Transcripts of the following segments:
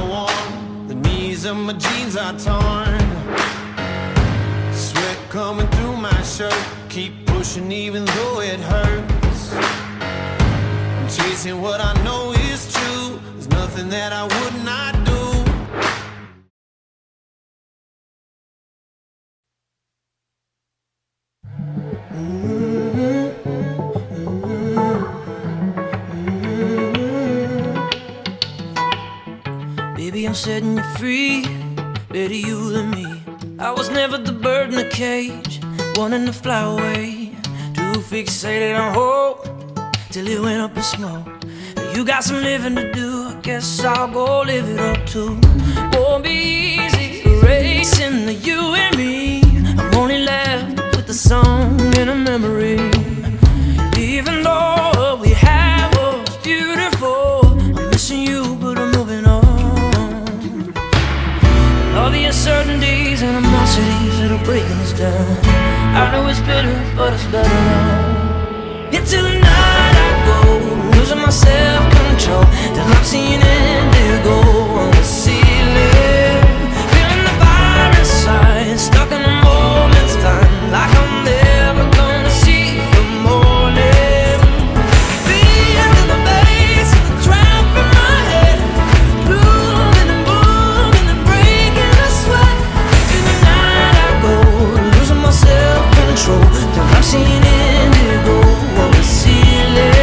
warm, the knees of my jeans are torn. Sweat coming through my shirt, keep pushing even though it hurts. I'm chasing what I know is true, there's nothing that I would not do. Baby, I'm setting you free, better you than me. I was never the bird in the cage, wanting to fly away, too fixated on hope, till it went up in smoke. You got some living to do, I guess I'll go live it up too. Won't be easy erasing the you and me. I'm only left with the song and a memory. Even though what we had was beautiful, I'm missing you, but I'm moving on. All the uncertainties and animosities that are breaking us down, I know it's bitter, but it's better now. Into the night I go, losing my self-control, till I'm seeing indigo on the ceiling. Feeling the fire inside, stuck in a moment's time, like I'm never gonna see the morning. Feeling the bass of the trap in my head, blooming and booming and breaking the sweat. Till the night I go, losing my self-control, till I'm seeing indigo on the ceiling.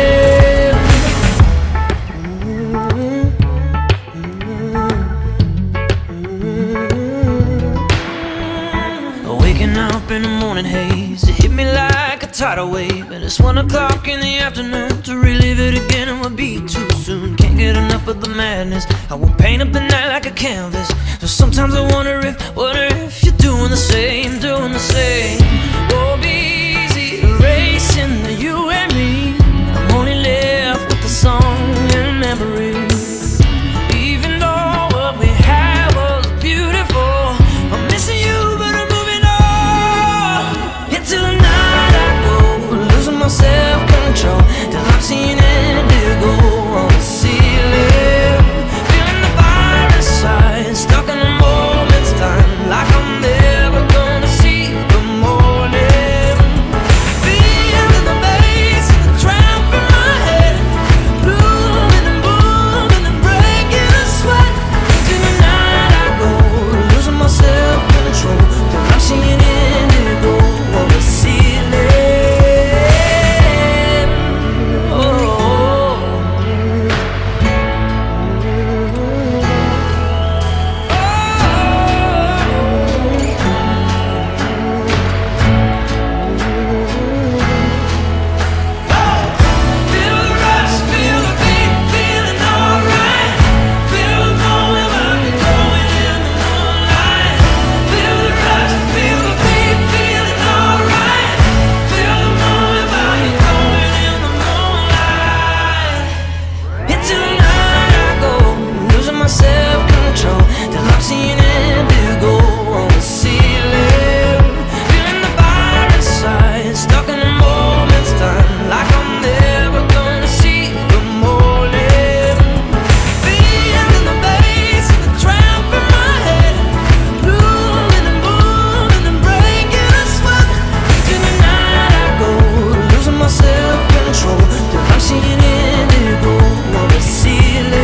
Waking up in the morning haze, it hit me like a tidal wave, and it's 1 o'clock in the afternoon. To relive it again, it would be too soon. Can't get enough of the madness, I will paint up the night like a canvas. So sometimes I wonder if you're doing the same, doing the same. Won't be easy erasing the you and me. I'm only left with the song and memory. Even though what we had was beautiful, I'm missing you, but I'm moving on. Into the night I go, losing my self-control, till I'm seeing indigo on the ceiling. Feeling the fire inside, stuck in a moment's time, like I'm never gonna see the morning. Feeling the bass of the trap in my head, blooming and booming and breaking a sweat. Till the night I go, losing my self-control, till I'm seeing indigo on the ceiling. Feel the rush, feel the beat, feeling alright. Feel the moment when we're going in the moonlight. Feel the rush, feel the beat, feeling alright. Feel the moment when we're going in the moonlight. Into the night I go, losing my self-control, till I'm seeing indigo on the ceiling. Feeling the fire inside, stuck in a moment's time, like I'm never gonna see the morning. Feeling the bass of the trap in my head, blooming and booming and breaking a sweat. Till the night I go, losing my self-control, till I'm seeing indigo on the ceiling.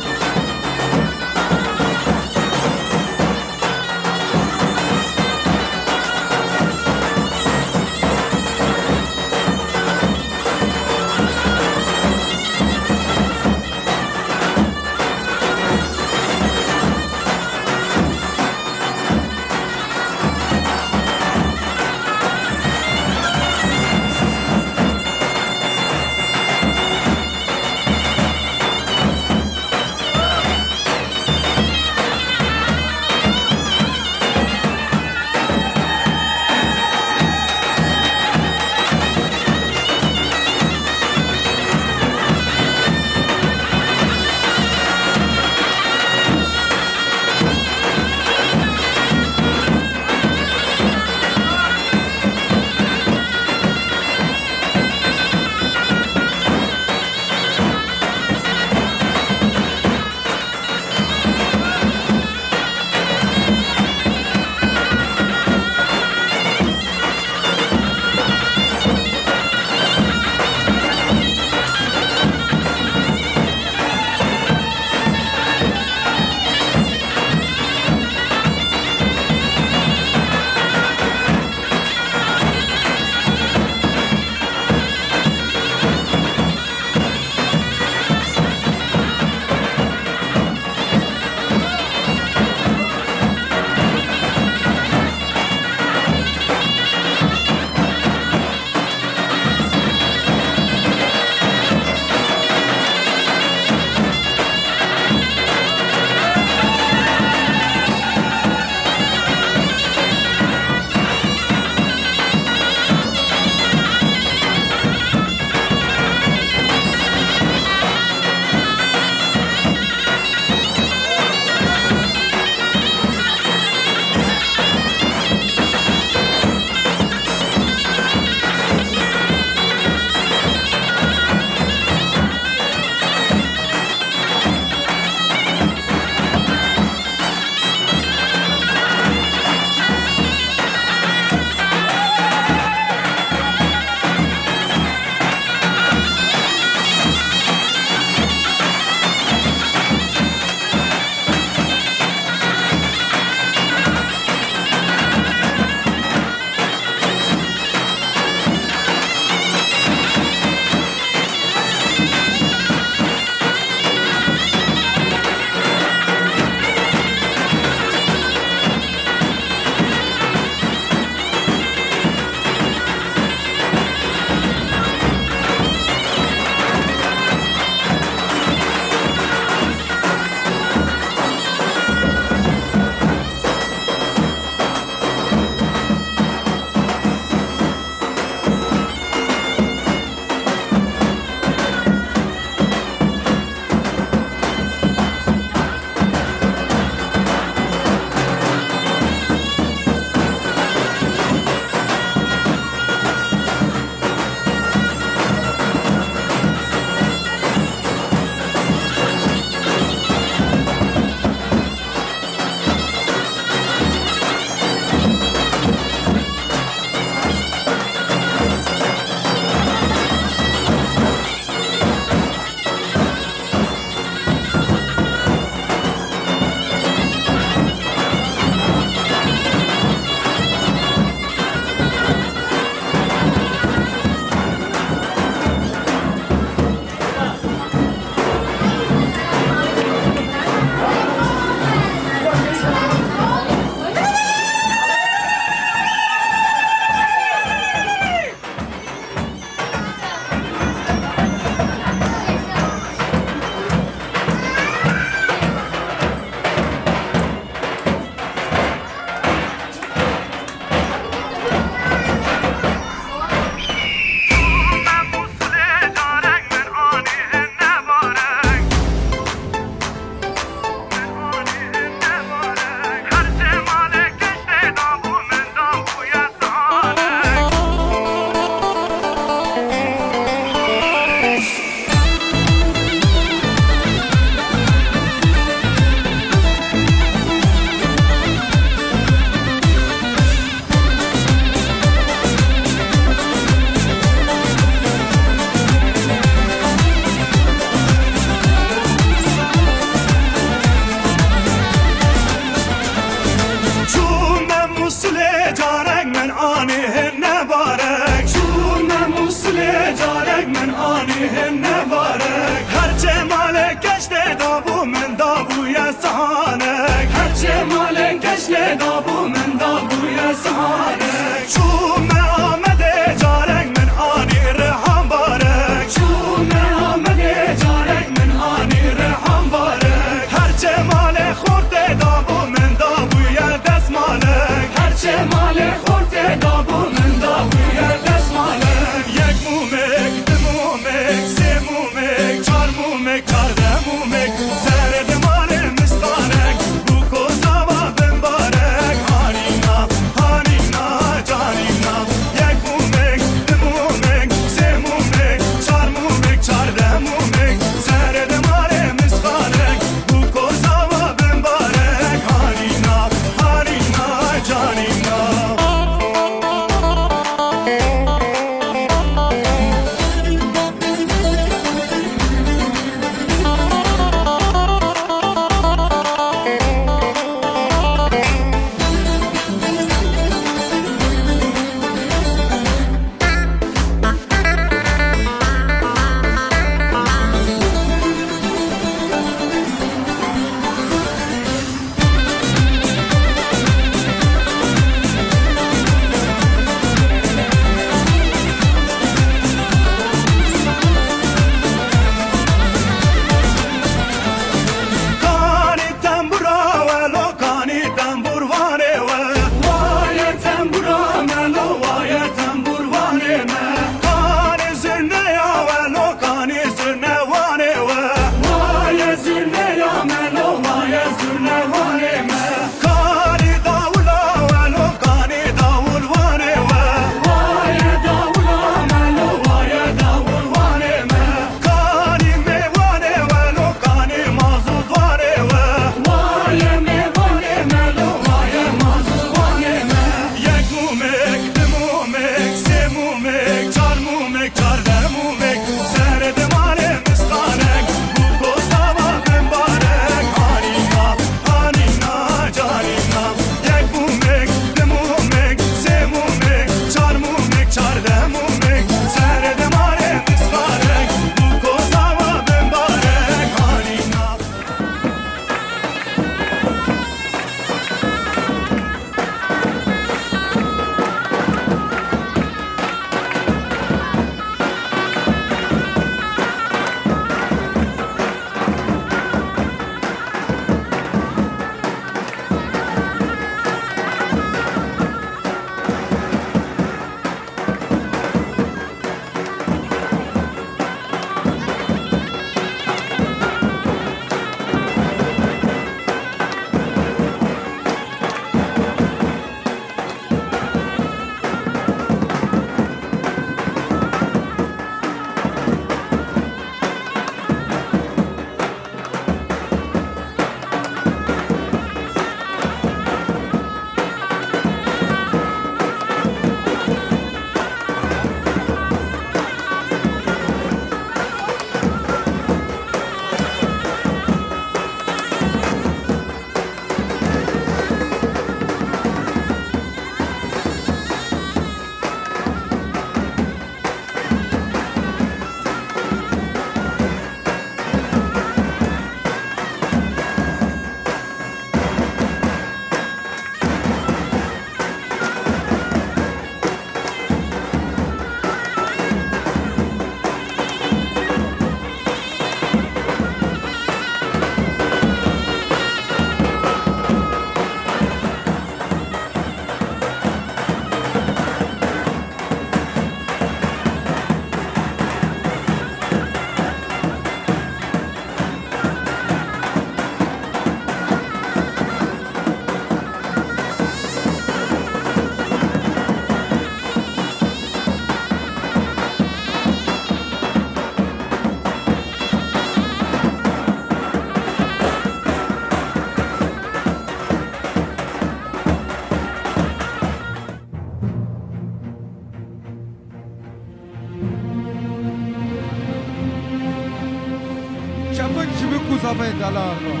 يلا نروح.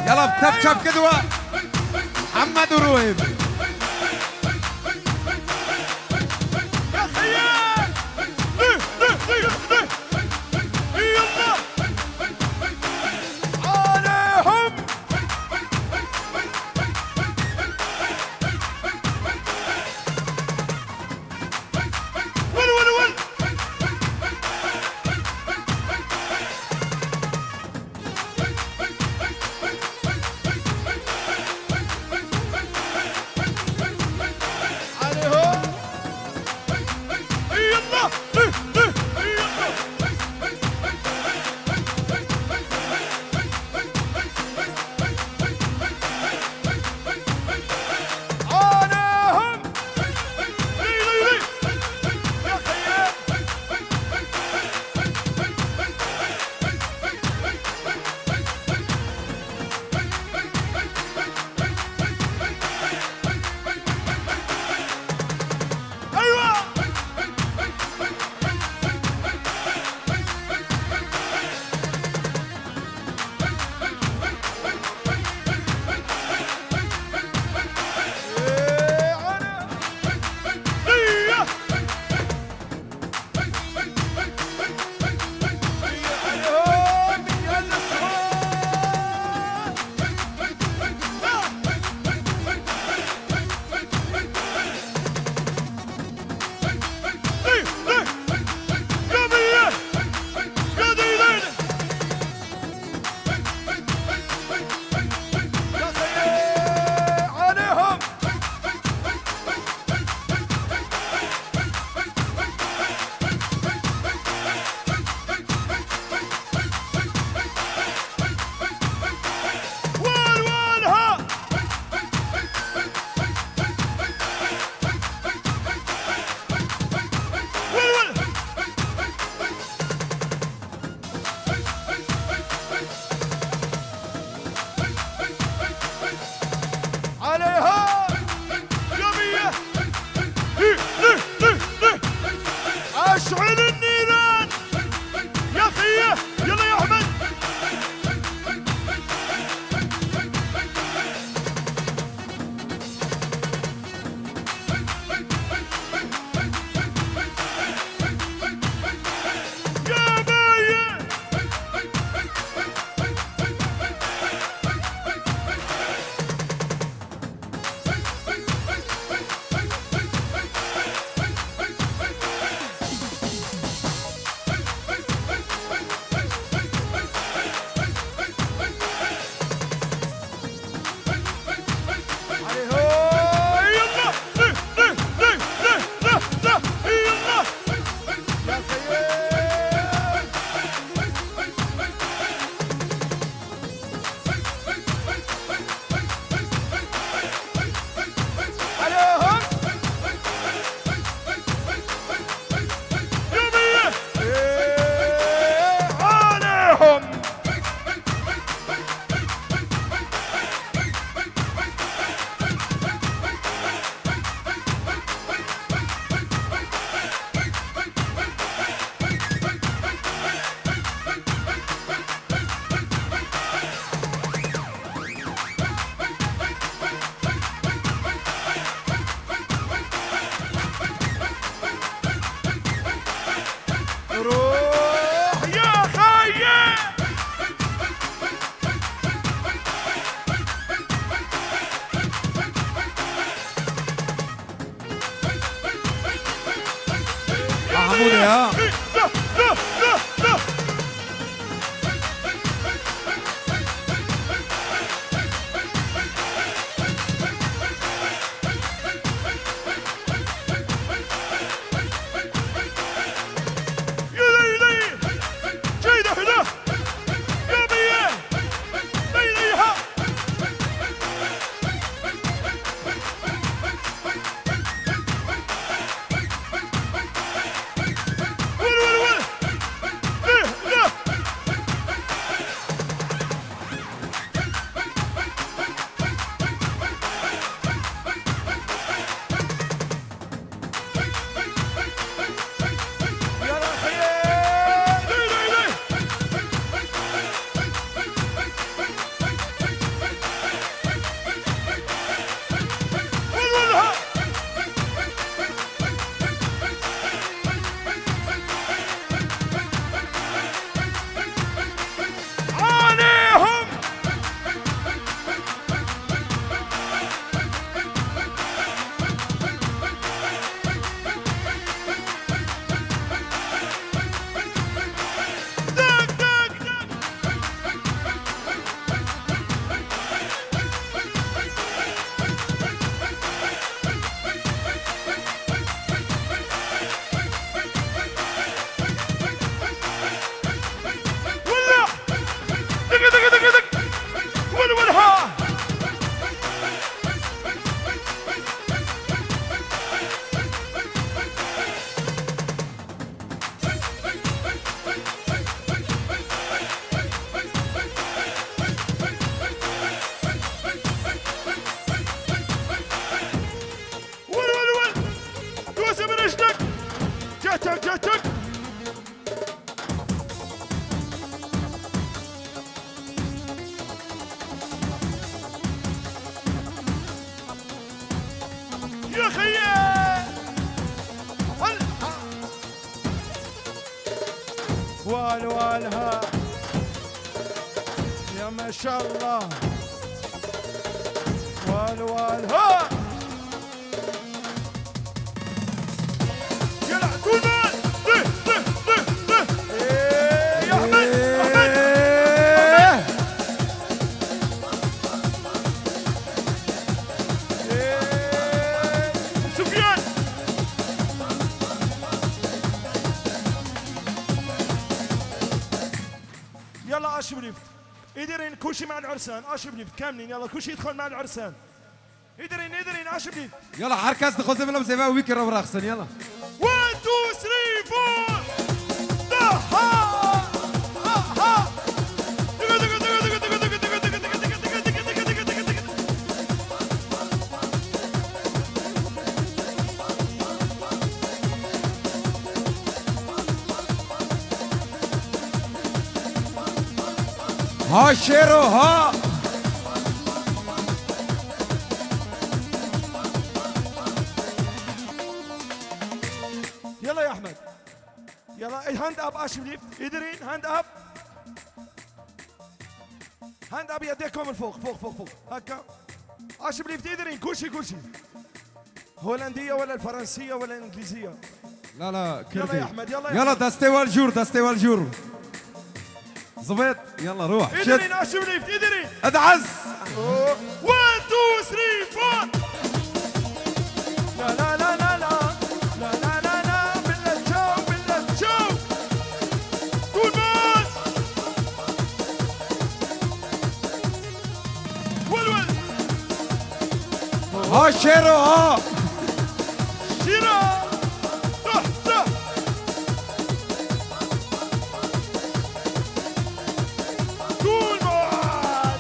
يلا بتفشف كدوة محمد ورويب. ها. يا خيي والها يا ما شاء الله والها يلا كل مان يا احمد سفيان يلا اشبليفت يدرين كوشي مع العرسان اشبليفت كاملين يلا كوشي يدخل مع العرسان يدرين اشبليفت يلا حركة تخوز بلا مزيفا ويكر وراخسن يلا 1 2 3 4 ها ها ها شيرو ها يلا يا احمد يلا هاند اب اشبليفت يدرين هاند اب يديكم الفوق فوق هكا اشبليفت يدرين كل شيء هولنديه ولا الفرنسيه ولا الانجليزيه لا كردي يلا يا احمد يلا دستي والجور زبيط يلا روح يدرين اشبليفت يدرين ادعس 1 2 3 4 لا بالله تشاو طول مان ولول ها شيرو ها شيرا تحت طول مان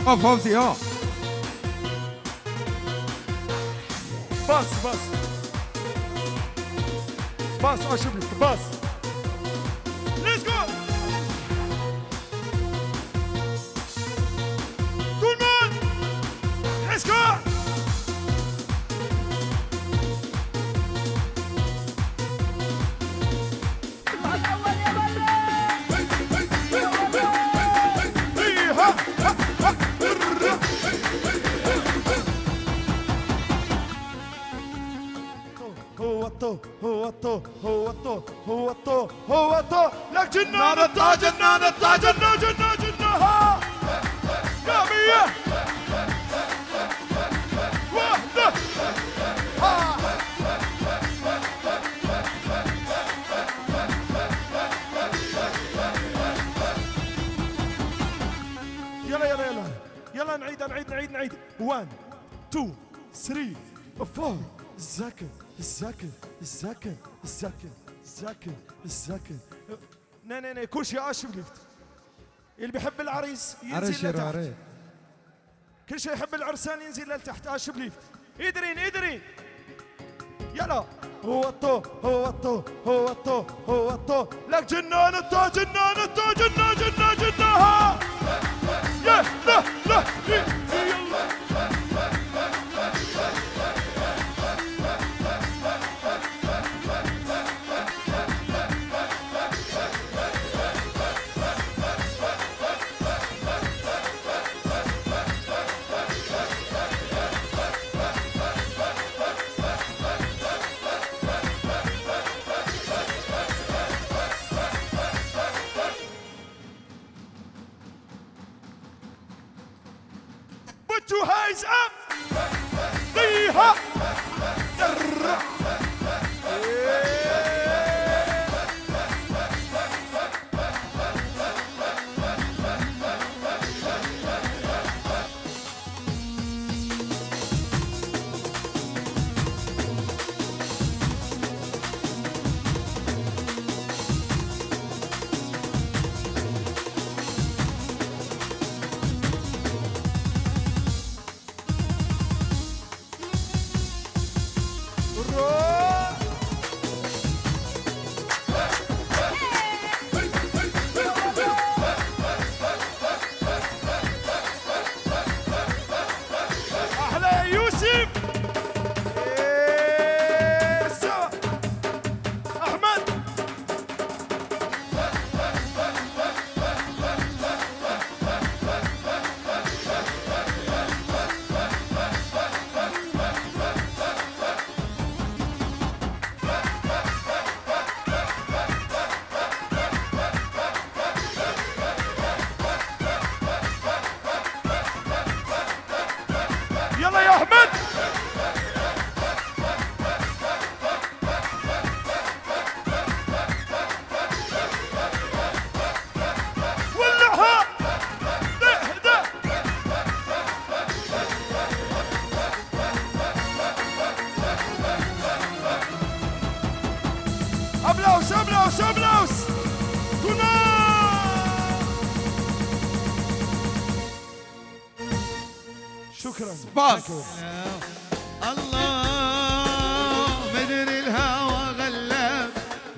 فوزي ها. باص باص باص اشوف لك باص. ليتس جو tout le monde. Let's go. هو الطو هو الطو هو الطو هو الطو هو الطو لك جنان الطاج جنان الطاج جنان جنان جنان يا مية واحدة يلا يلا يلا يلا نعيد 1 2 3 4 الزاكر الزاكر الزاكر الزاكر الزاكر الزاكر نا كل شيء اشوف ليفت. اللي بيحب العريس ينزل لتحت. كل شيء يحب العرسان ينزل لتحت. اشوف ليفت. ادرين يلا. هو الطو هو الطو هو الطو هو الطو لك جنان الطو جنان الطو جنان جنان جنان يا لا لا يلا. Put your hands up. Yeehaw. يلا يا احمد. ولعها. اهدى. ابلاوس ابلاوس ابلاوس. شكرا. باص. الله مدري الهوى غلاب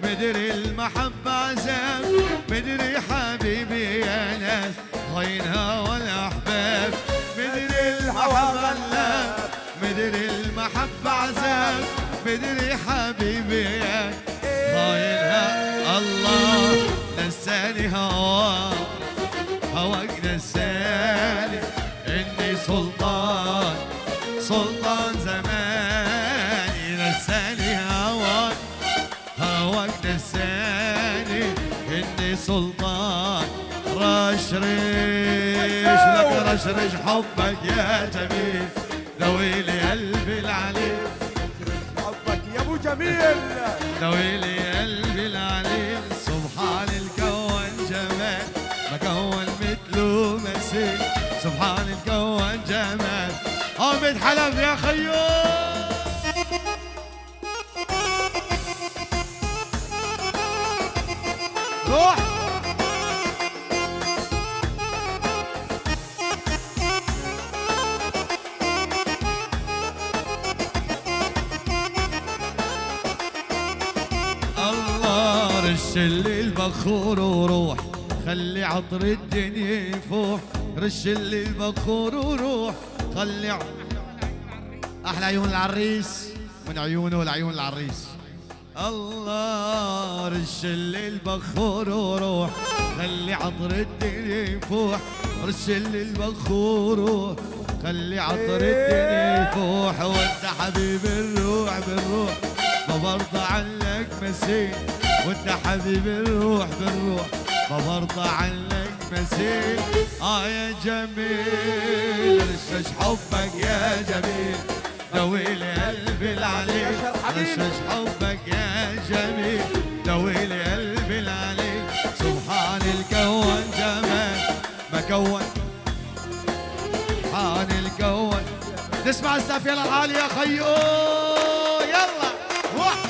مدري المحبة عذاب مدري حبيبي يا ناس هين هوى الأحباب مدري الهوى غلاب مدري المحبة عذاب مدري حبيبي يا هين الله نساني هواك هواك نساني إني سلطان زماني نساني هواك نساني إني سلطان رشرش لك رشرش حبك يا جميل دويلي قلبي العليل حبك يا ابو جميل دويلي قلبي العليل سبحان الكون جمال ما كون مثله مثيل سبحان الكون جمال حامد حلب يا خيو. روح رش اللي البخور وروح خلي عطر الدنيا يفوح رش اللي البخور وروح خلي احلى عيون العريس من عيونه لعيون العريس. الله رش اللي البخور وروح خلي عطر الدنيا يفوح رش اللي البخور وروح خلي عطر الدنيا يفوح وانت حبيب الروح بالروح ما برضى عنك مسير وانت حبيب الروح بالروح ما برضى عنك مسير. يا جميل رشش حبك يا جميل دويلي قلبي العليل رشش حبك يا جميل دويلي قلبي العليل. سبحان الكون جمال ما كون سبحان الكون. نسمع الزفير العالي يا خيو يلا واحد.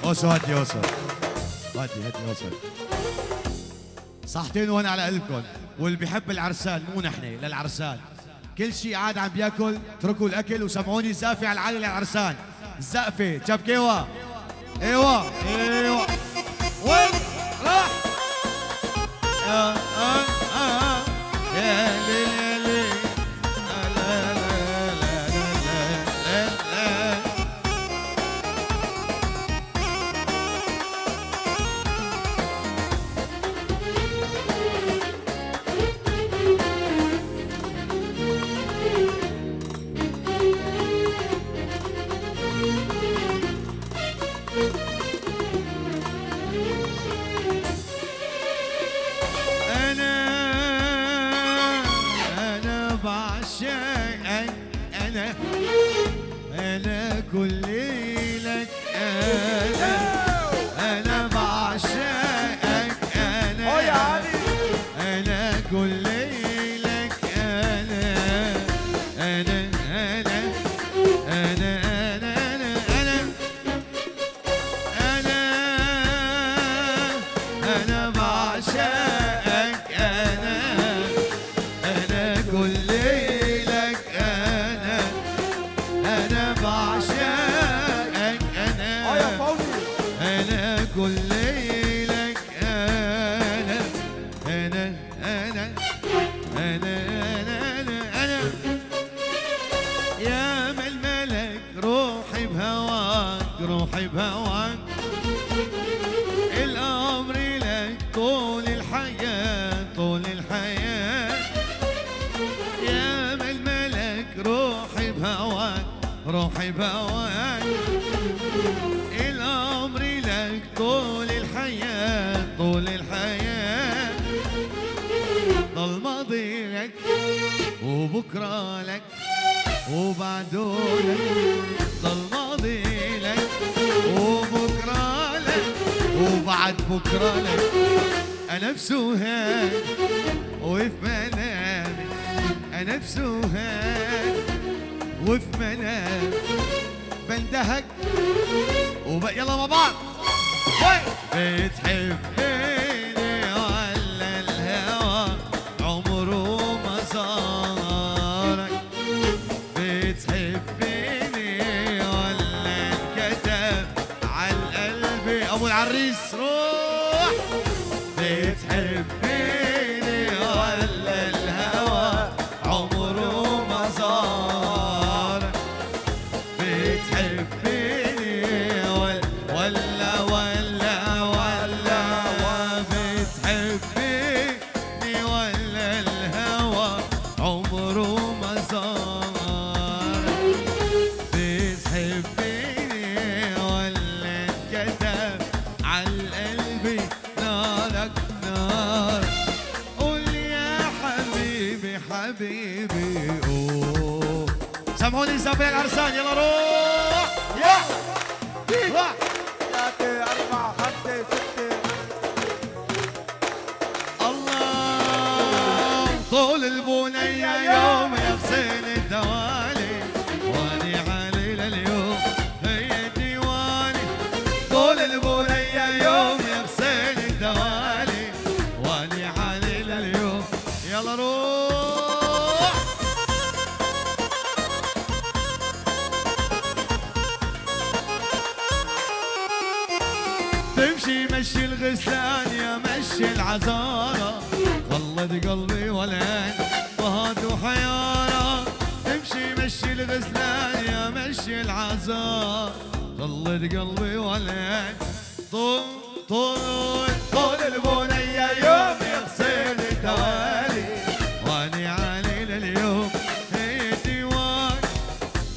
اوسو هدي اوسو هدي اوسو صحتين وانا على قلبكم. واللي بيحب العرسان مو نحن للعرسان كل شيء عاد عم بياكل اتركوا الاكل وسمعوني الزافه على العالي للعرسان. الزقفه جبكيوا ايوه ايوه وين راح يا يا ليلي لا لا لا لا لا. أنا بعشقك أنا كل لك أنا بعشقك أنا كل لك أنا بعشقك أنا كل لك أنا بعشقك أنا كل لك أنا يا ململك روحي بهواك روحي بهواك الأمر لك طول الحياة طول الحياة يا ململك روحي بهواك روحي بهواك الأمر لك طول الحياة طول الحياة ضل ماضي لك وبكرة لك وبعده لك ضل ماضي لك وبكرة لك وبعد بكرة لك. أنا بسوهاك وفي منامي أنا بسوهاك وفي منامي بندهك يلا مع بعض بتحبيني ولا الهوى عمره ما صارك بتحبيني ولا انكتب على القلب ابو العريس روح بتحبيني ولا الهوى عمره ما صارك بتحبيني ولا بتحبيني ولا الهوى عمره ما صارك بتحبيني ولا انكتب على القلب نارك نار. قول يا حبيبي حبيبي اوه سامحوني سافر العرسان يلا روح يا روح 3 4 5 6 طول البنية يوم يغسل الدوالي واني علي لليوم هي ديواني طول البنية يوم يغسل الدوالي واني علي لليوم يلا روح تمشي مشي الغسلان يا مشي العذارة غلط قلبي والعين وهاد وحيارة تمشي مشي الغسلان يا مشي العذارة غلط قلبي والعين طول البنية يوم يغسل الدوالي واني علي لليوم هي ديوان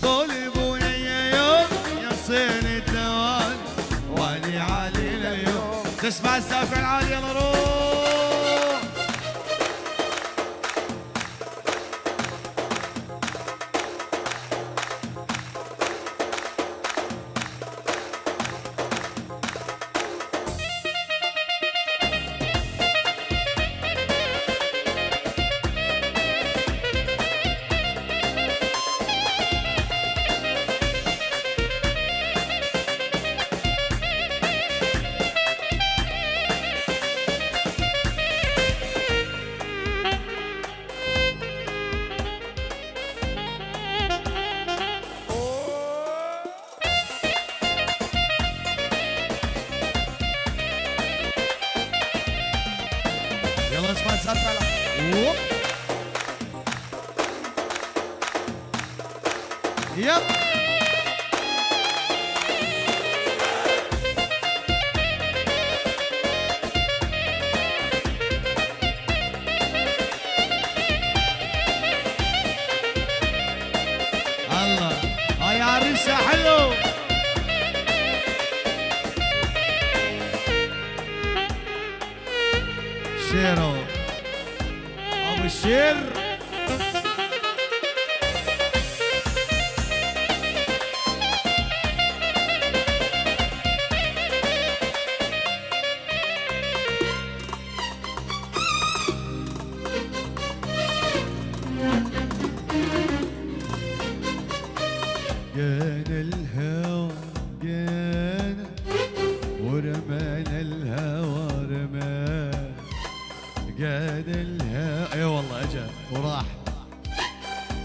طول البنية يوم يغسل الدوالي واني علي لليوم تسمع السقف العالي يلا روح يلا اسمع السقف يب الله هاي عريسة حلو شيرو ابو الشير جانا الهوى جانا ورمانا الهوى رمانا جانا الهوى اي والله اجا وراح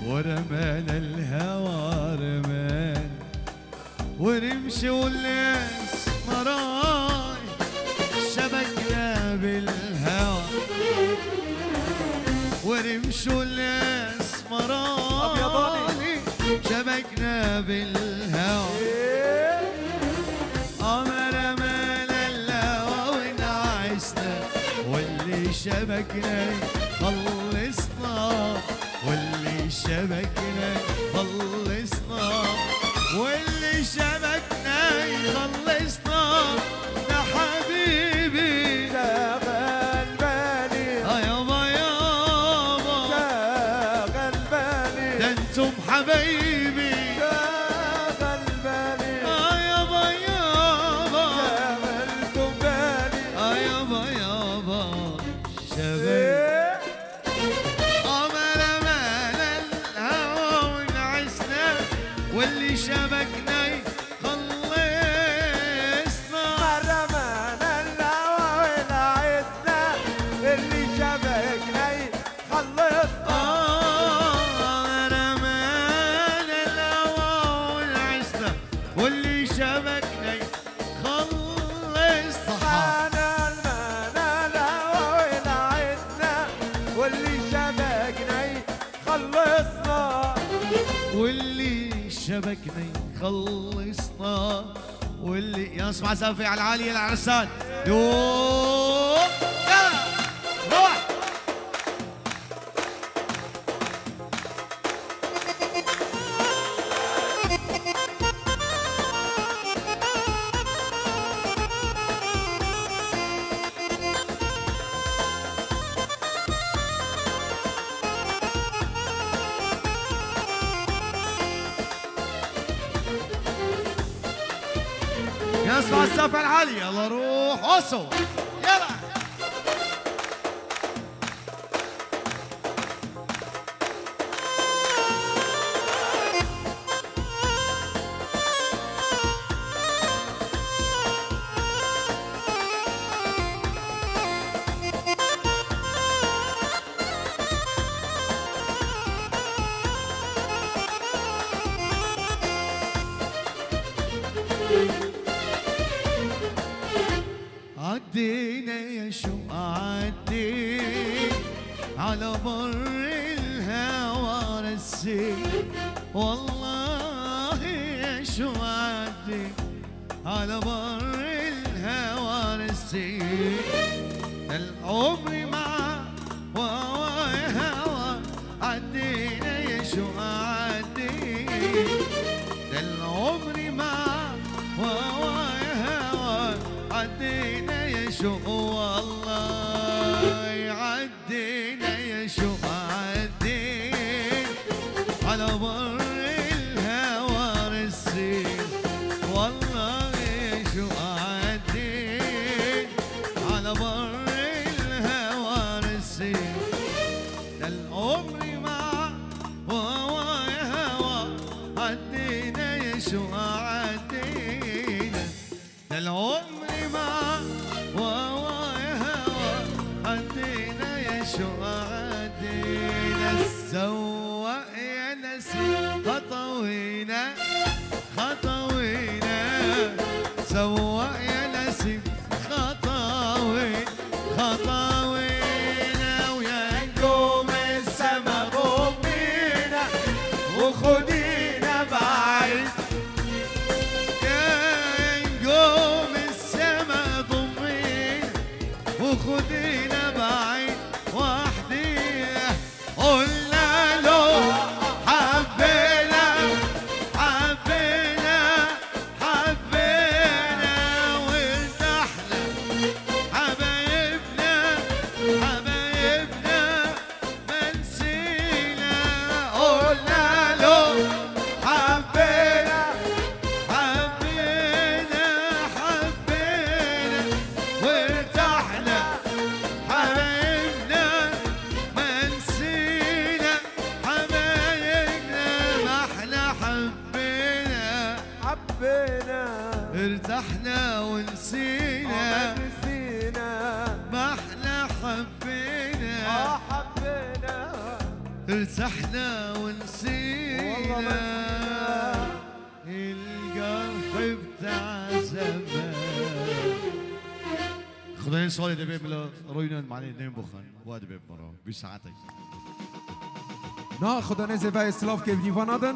ورمانا الهوى رمانا ونمشي والناس مراي شبكنا بالهوى ونمشي والناس مراي شبكنا بالهوى أمر مانا الهوى ونعسنا واللي شبكنا خلصنا واللي شبكنا خلصنا واللي شبكنا خلصنا يا حبيبي شغل بالي يابا يابا شغل بالي ده انتم حبايبي شغل بالي يابا يابا شغلتم بالي يابا يابا شباب أمر مال الهوى ونعسنا واللي شبكنا خلصنا رمانا الهوى ونعسنا اللي شبكنا خلصنا أمر مال الهوى ونعسنا واللي شبكنا خلصنا انا المانا الهوى ونعسنا واللي شبكنا خلصنا واللي شبكنا خلصنا واللي يا اسمع سقفي على العالي العرسان يوه يلا روح يا اسمع السقف العالي يلا روح اوسو يلا عدينا يا شو عدينا على بر الهوى رسيت والله يا شو عدينا على بر الهوى رسيت العمر مع هوى عدينا يا شو عدينا العمر مع هوى عدينا يا شو والله عدينا يا شو عدينا على بر الهوى رسيت والله يا شو عدينا على بر الهوى رسيت العمر مع هوى عدينا يا شو عدينا العمر مع هوى عدينا يا شو عدينا السواق يا نسيم خطوينا سواق يا نسيم خطوينا ويا نجوم السما ضمينا وخدينا بعيد وخدينا بعيد وحدينا قلنا له حبينا وارتحنا حبايبنا ما نسينا قلنا له حبينا وارتحنا حبايبنا ما نسينا حبايبنا ما احنا حبينا ارتحنا ونسينا ما احنا حبينا ارتحنا ونسينا الجرح بتاع زمان خدين سؤال دبيب لا روينا معني نيم بخن وادبيب برا بساعتك ناخذ نزفه اسلاف كيف ديفانادن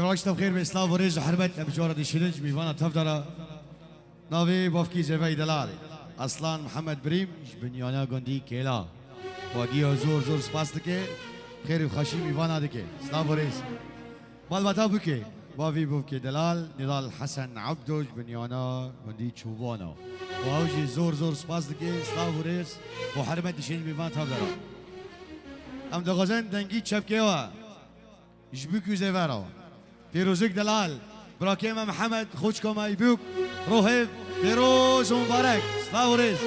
وقت بخير بإسلام وريج وحرمتنا بجورة دي شلنج بيفانا تفضل نافي بافكي زفاي دلال أصلان محمد بريم بنيانا قندي كيلا واقيا زور زور سپاس دکه خیر و خوشی میوانا دکه اسلام وريج مال بتا بوكي بافي بوكي دلال نضال حسن عبدوج بنيانا قندي چوبانا واوجي زور زور سپاس دکه اسلام وريج وحرمت دي شلنج بيفانا تفضل ام دغزن دنگی چپکه و جبوك زفارا فيروزك دلال براكيما محمد خوشكم ايبوك روحي فيروز ومبارك سلاوريز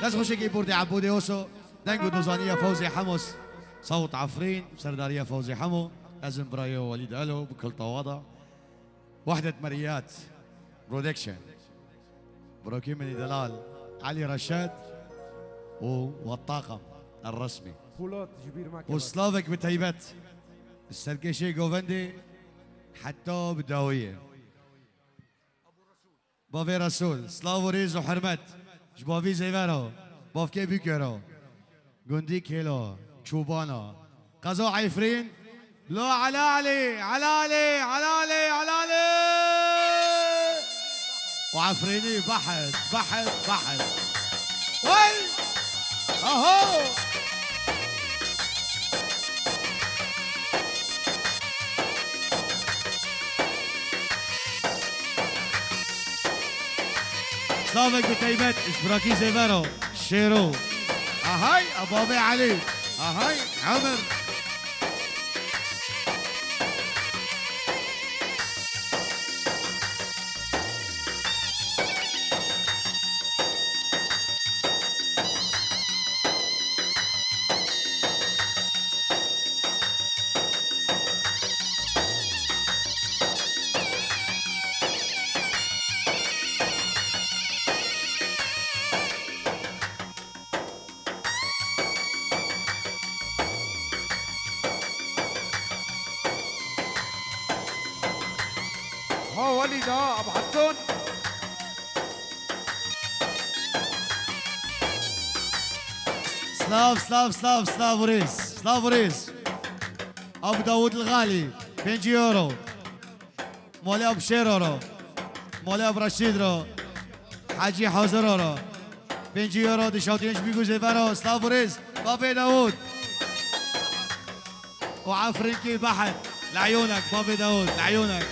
ناس خوشكي بوردي عبودي اوسو دنگو دوزانية فوزي حمص صوت عفرين سردارية فوزي حمو لازم برايو وليد الو بكل تواضع وحدة مريات برودكشن براكيما دلال علي رشاد والطاقم الرسمي فولاد جبير معك وسلافك بتيبت السركشي جوفندي حتى بداوية بافي رسول سلاف وريز وحرمت جبافي زيفارو بافكي بيكيرو قندي كيلو شوبانا قزو عيفرين لو على علي على علي على علي على علي وعفريني بحث بحث بحث وي اهو سلافك بتيبت اشبراكي زيفارو شيرو اهاي ابابي علي اهاي عمر ها وليد ها ابو حسون سلاف وريز ابو داود الغالي 20 يورو مولي ابو شير رو مولي ابو رشيد رو حاجي حاضر رو 20 يورو دي شاوتينش بيجو زيفارو سلاف وريز بابي داود وعفرينكي بحث لعيونك بابي داود لعيونك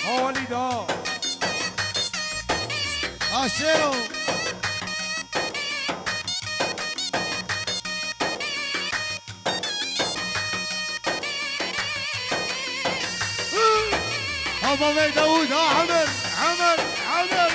ها وليد ها شيرو بابي داود عمر عمر عمر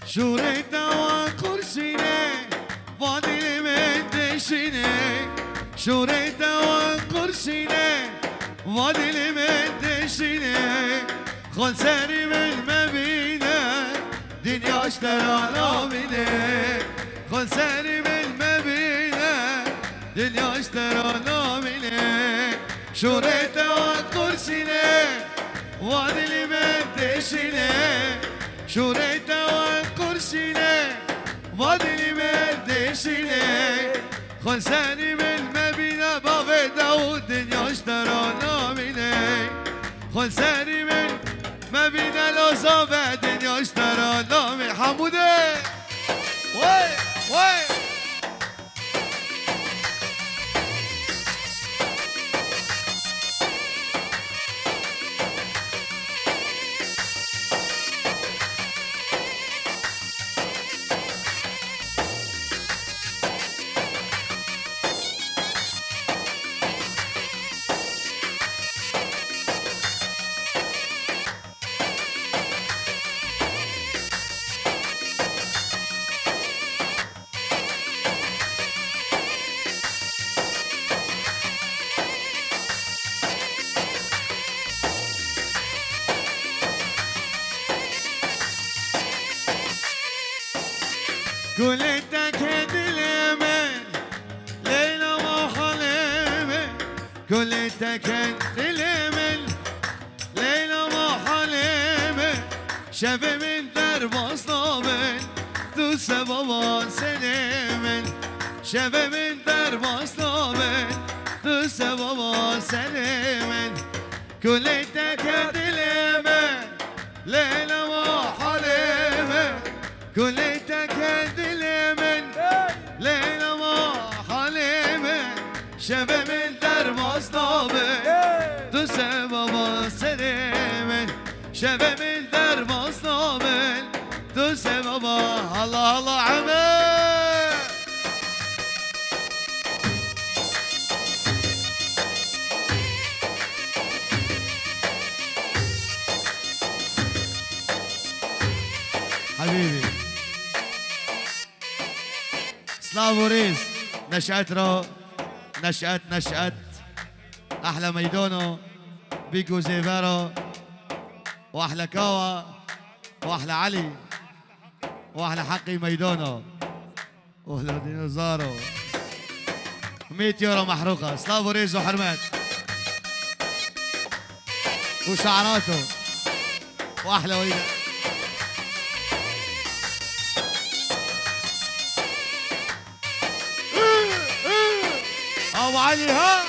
شوريتا وقرشيني وادي المدشيني شوريتا وقرشيني وادي المدشيني خل ساري بالمبينة دنيا اشترانا مني خل ساري بالمبينة دنيا اشترانا مني شوريتا وقرشيني وادي المدشيني شوريتا وقرشيني وادي المدشيني خلصاني بالمبينة بابي داود دنيا اشترانا مني خلصاني بالمبينة لو صابع دنيا اشترانا من حمودي وي وي قلتك هدي الامل ليلة وحليمة قلتك هدي الامل ليلة وحليمة شافي من درب اصطابل دوسة بابا سليمة شافي من درب اصطابل دوسة بابا سليمة قلتك هدي الامل ليلة وحليمة قلتك هدي اليمن ليلة وحليمة شبه من درب اصطابل دوسة بابا سليمن شبه من درب اصطابل دوسة بابا الله الله عمل حبيبي سلافوريز نشأت أحلى ميدونو بيكو زيفارو وأحلى كاوا وأحلى علي وأحلى حقي ميدونو وأحلى ديناصورو 100 يورو محروقة سلافوريز وحرمات وشعراته وأحلى وليدة أبو علي ها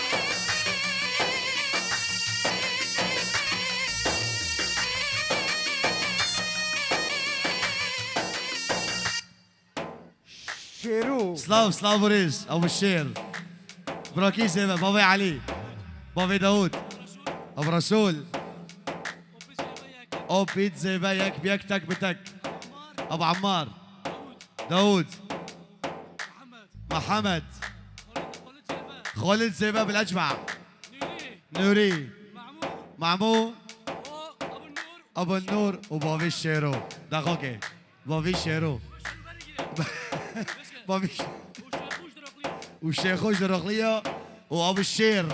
شيرو سلافوريز أبو الشير براكي زيبا بابي علي بابي داود أبو رسول أو بيت زيبايك بيكتك بتك أبو عمار داود محمد خالد زيبا بالأجمع نوري معمو أبو النور وبابي الشيرو دقوقي بابي الشيرو بابي والشيخوش درقلية وأبو الشير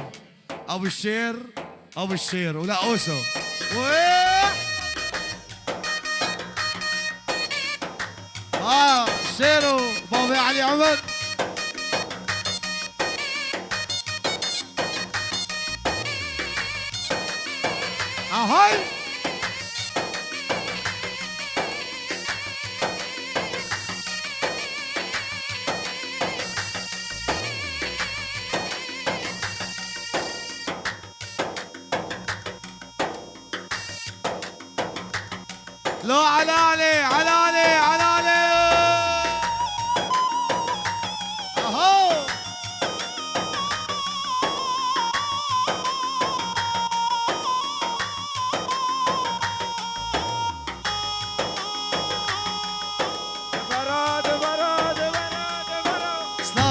أبو الشير ولا أوسو شيرو بابي علي عمر هاي لو على علي على علي على علي اهو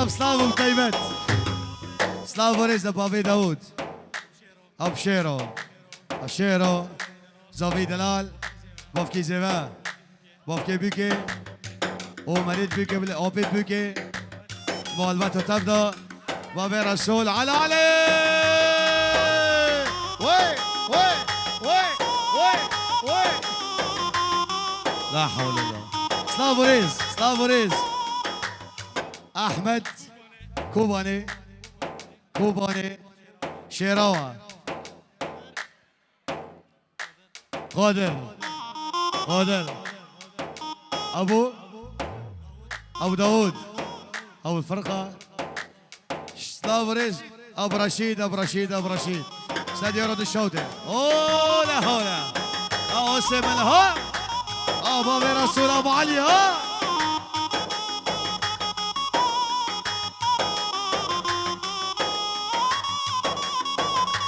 سلاف وطيبات سلاف وريزة بابي داود أبشيرو زوفي دلال بافكي زيفا بافكي بيكي ومريد بيكي اوبيت بيكي مولبته تبدا بابي رسول على علي وي وي وي وي وي لا حول الله سلافوريز سلافوريز احمد كوباني كوباني شيراوة قادر قادر ابو داود ابو الفرقه سلافوريز ابو رشيد ابو رشيد ابو رشيد استاذ يرد الشوطه اوه هولا او اسم الها ابو رسول ابو علي ها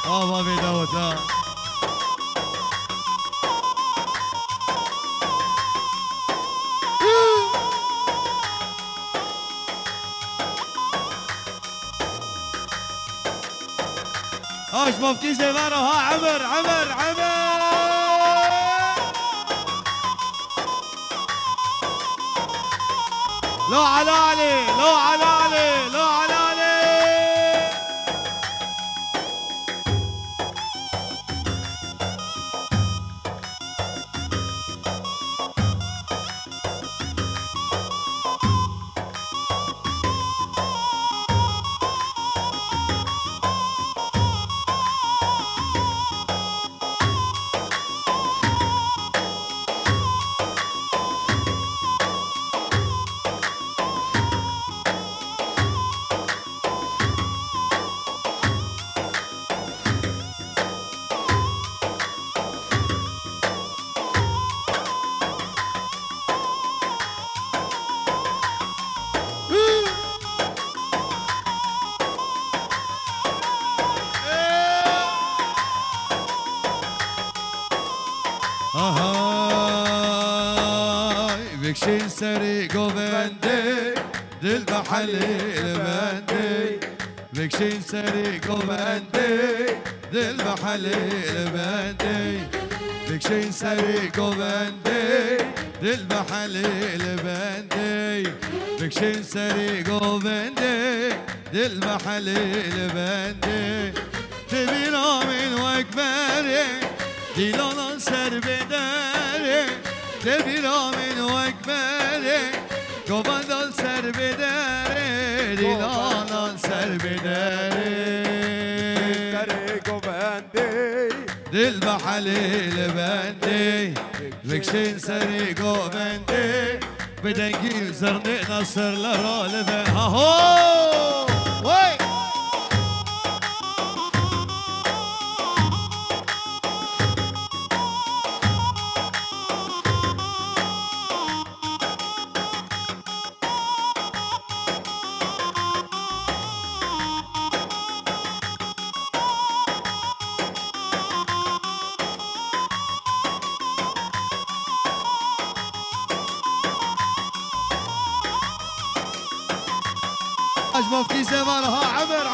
ابو داود ها مفكي زيفانو ها عمر لو على علي لو على علي لو على علي بكشين سري قوبندي دل بحلي البندي بكشين سري قوبندي دل بحلي البندي بكشين سري قوبندي دل بحلي البندي بكشين سري قوبندي دل بحلي البندي تبينا من وكبري ديلانا سر بدري تبينا من وكبري قوبندال سر بدري ديلانا سر بدري سري قوبندي دل بحلي البندي بكشين سري قوبندي بدنجي زرني نصر لرول ها هو وي اجمل في زمانها عمر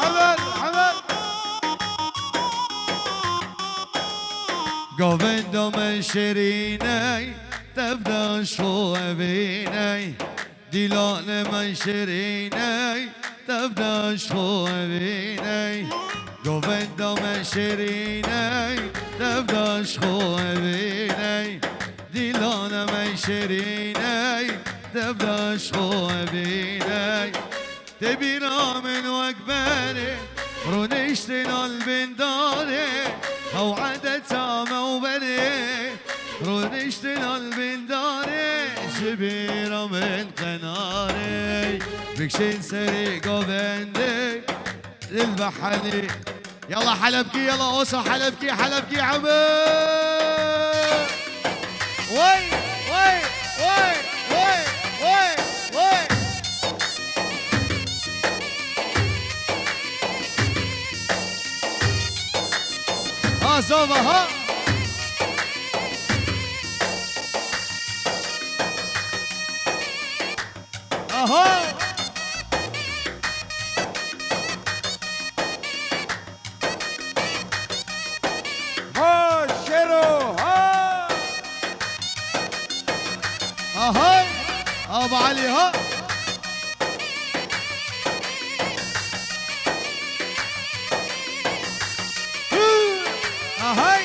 قوبندو من شريني تبدا شو بيني ديلان من شريني تبدا شو بيني قوبندو من شريني تبدا شو بيني ديلان من شريني تبدا شو بيني تبينا من وكبري رونشتنا البنداري او عدتها موبري رونشتنا البنداري جبيرة من قناري بكشين سري قوبندي للبحلي يلا حلبكي يلا اوسع حلبكي عمر وي وي وي وي وي وي زوبا ها اهو ها شيرو ها اهي ابو علي ها اهي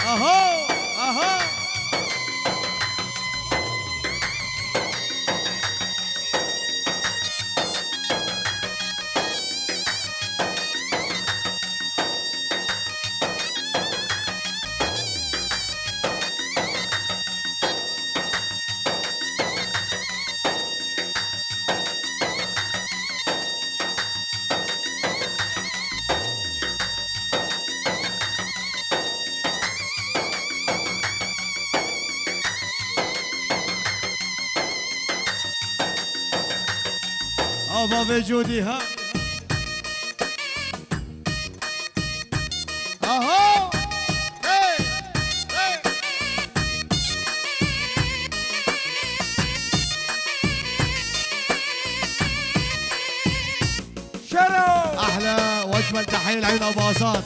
اهو اهو ابا بجودي ها اهو اي اي شنو احلى واجمل تحيه لعيون ابو عصاد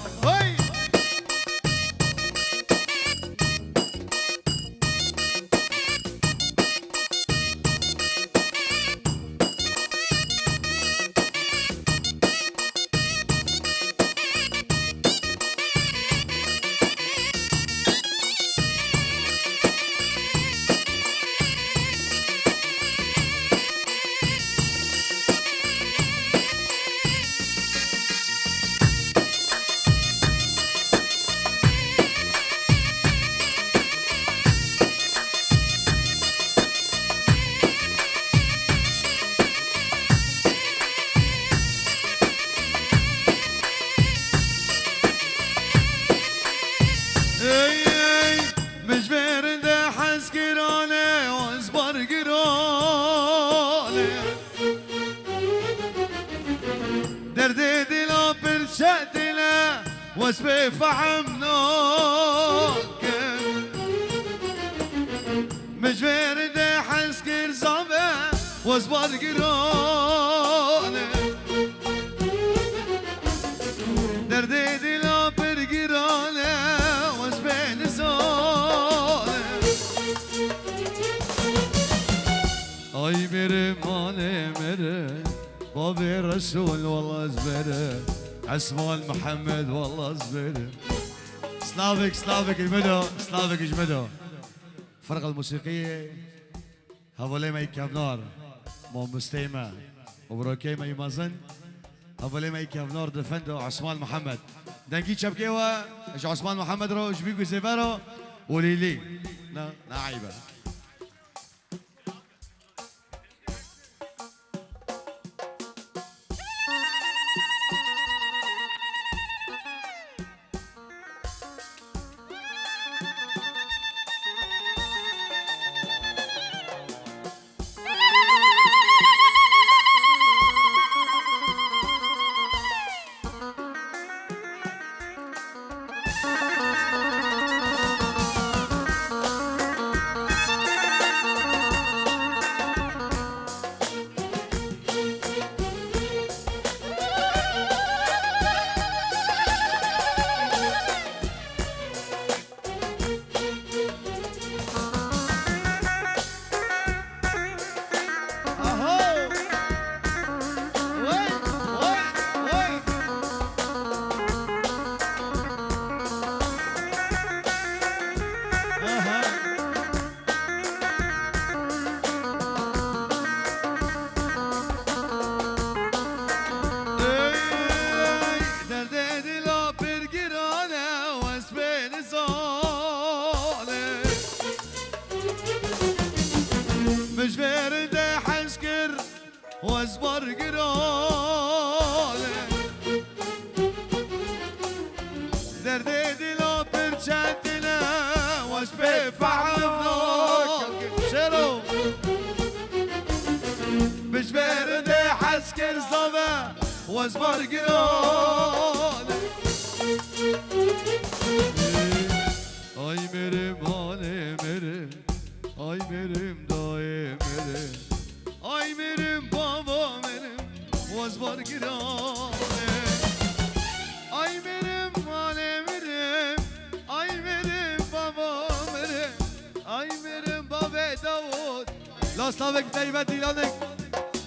هي مش بارد احس قرانه واصبر قرانه دردي دلا برشدنا واسبي فحمناك مش بارد احس قرصابه واصبر قرانه دردي دلا برقرانه اي ميري ماني ميري بابي رسول والله زبيره عثمان محمد والله زبيره سلافك سلافك المدو سلافك اجمدو الفرقه الموسيقيه هافولي ماي كافنار مو مستيمه وبروكي ماي مازن هافولي ماي كافنار دفندو عثمان محمد دنجي شبكيوا اش عثمان محمد رو اش بيجو زيفارو وليلي لا عيبه وازبر قراله دردي دلا برشتنا واسبي فعمناك شرو مش برد حسك الصبا وازبر قراله ay merim hane merim ay merim daye merim ay merim baba merim vazbar girane ay merim hane merim ay merim baba merim ay merim baba Davud la slavek dayvet ilanek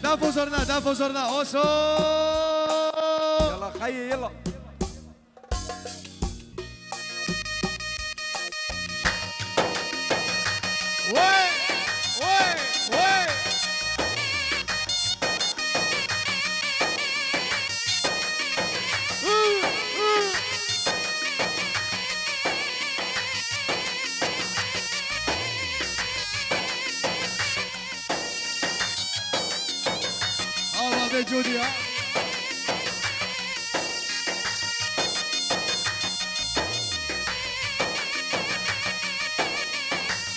دافو زرنا اوسو يلا خيي يلا وي وي وي الله بجودي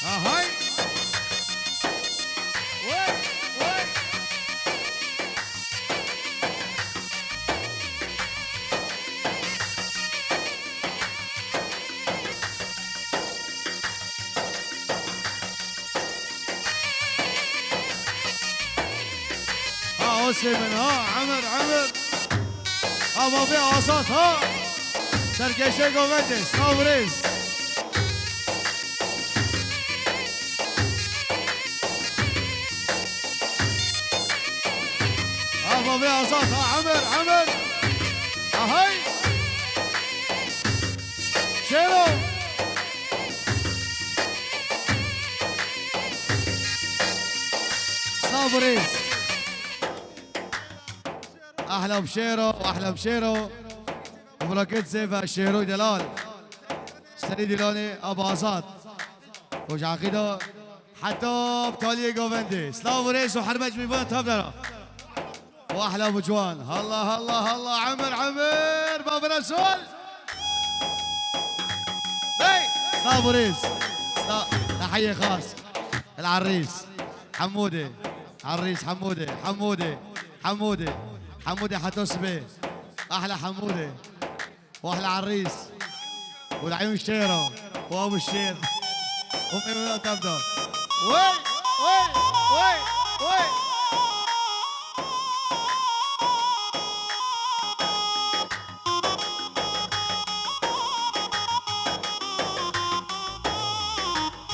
ها هاي وي وي ها اوسمن ها عمر ها مافيا عصات ها سركشه گوندس ناوريز مافيا عصات ها عمر هاي شيلو ناوريز احلى بشيرو وبراكت سيفا شيرو دلال سري دلالي ابو عصات وش عقيده حتى بتالي جوفندي سلاوريس وحربج ميفان تفضل واحلى ابو جوان الله عمر باب رسول بي سلاوريس تحيه خاص العريس حمودي عريس حمودي حتوسبي احلى حمودي واحلى عريس والعيون شيره وابو الشير ومن تبدا وي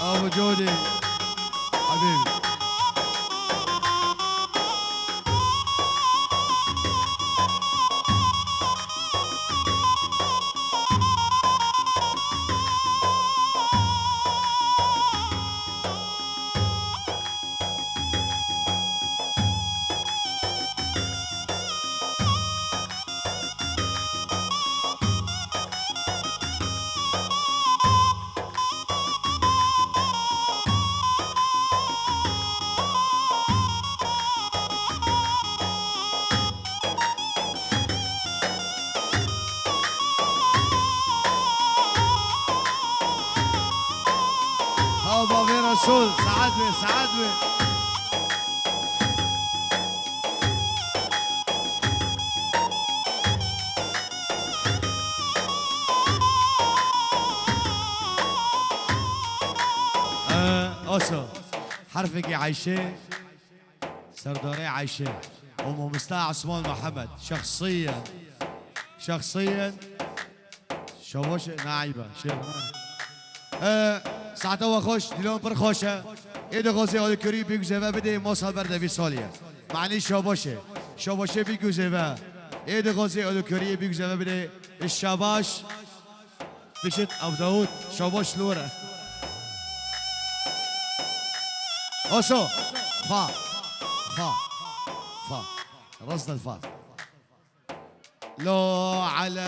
ابو جودي حبيبي بابا في رسول سعدني اوسو حرفك عايشه سرداري عايشه ام مستاع عثمان محمد شخصيا شوش نايبه شيخ ساعته و خوش دیلون پر خوشه ایده غازی آل کری بیگوزه و بده ماسال برده وی سالیه معنی شاباشه بیگوزه و ایده غازی آل کری بیگوزه و بده الشاباش بشت ابو داود شاباش لوره اوسو فا رصد الفا لو على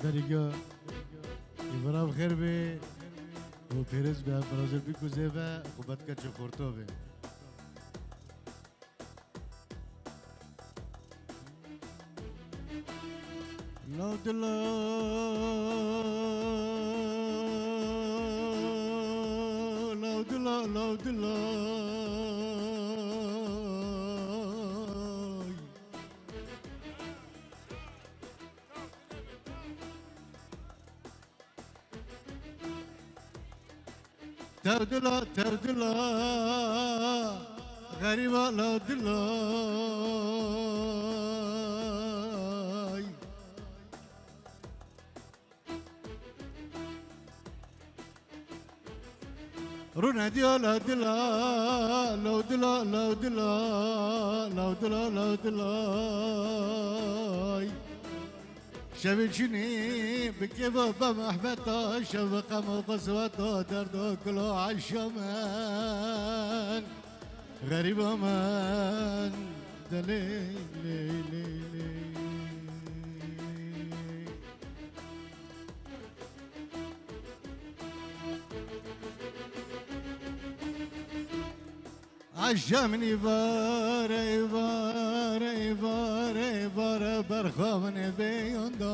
دریگا ایوارا بخیر بی و پیرز به برازر بی کوزه و خوبت که چه خورتو بی لو دلا لو دلا لو دلا تودلا تودلا غريبة لو دلاي رونا ديا لو دلا لو دلا لو دلا لو دلا لو دلاي شبكني بكيف بمحبته شبق مقصوته درد كله عالشمان غريب امان دليل لي لي لي عجمني باري باري باري باري برخواني بيونداي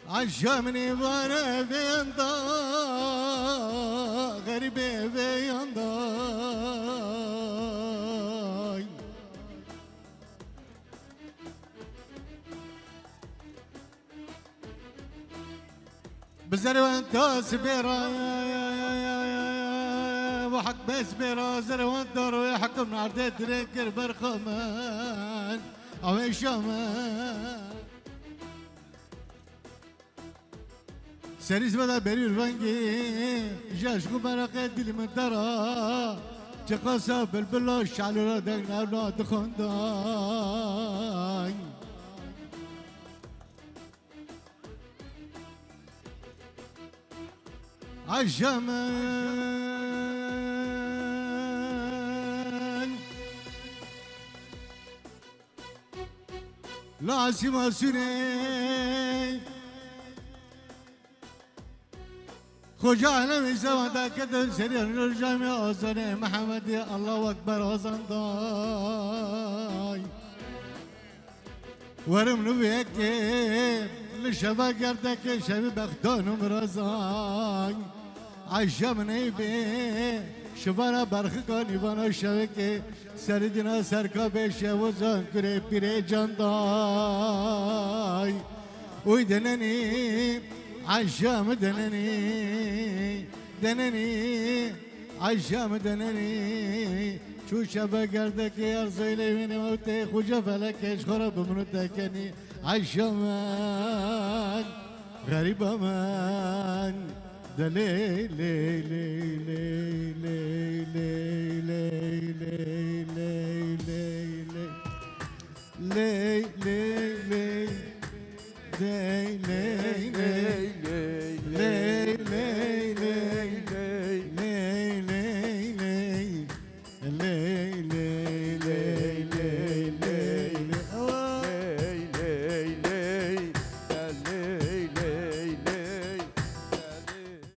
عجمني باري بيونداي غريبي بيونداي بزر وانت سبيرا وحق بس بيرا زر وانت روي حكم عدد ركر برخمان او شمان سريز بدا برير فانجي جاشكو برقة دل من ترى تقاسا بالبلا شعلو ردك نارنا تخندان عالجمال لا سوى سنين خجانا من زوادا كدر سريع الجامع أزني محمد الله أكبر أزن داي ورم نبيك لشبا قردك شبي بختون مرزاي عجبني بي شبانا برخكاني بانا شبكي سردنا سركا بيشي وزان كري بيري جانداي ويدنني عجام دنني دنني عجام دنني شو شبا قردك يرزي لي من موتي خوجا فلكش خرب منتكني عجمان غريب امان دلي لي لي لي لي لي لي لي لي لي لي لي لي لي لي لي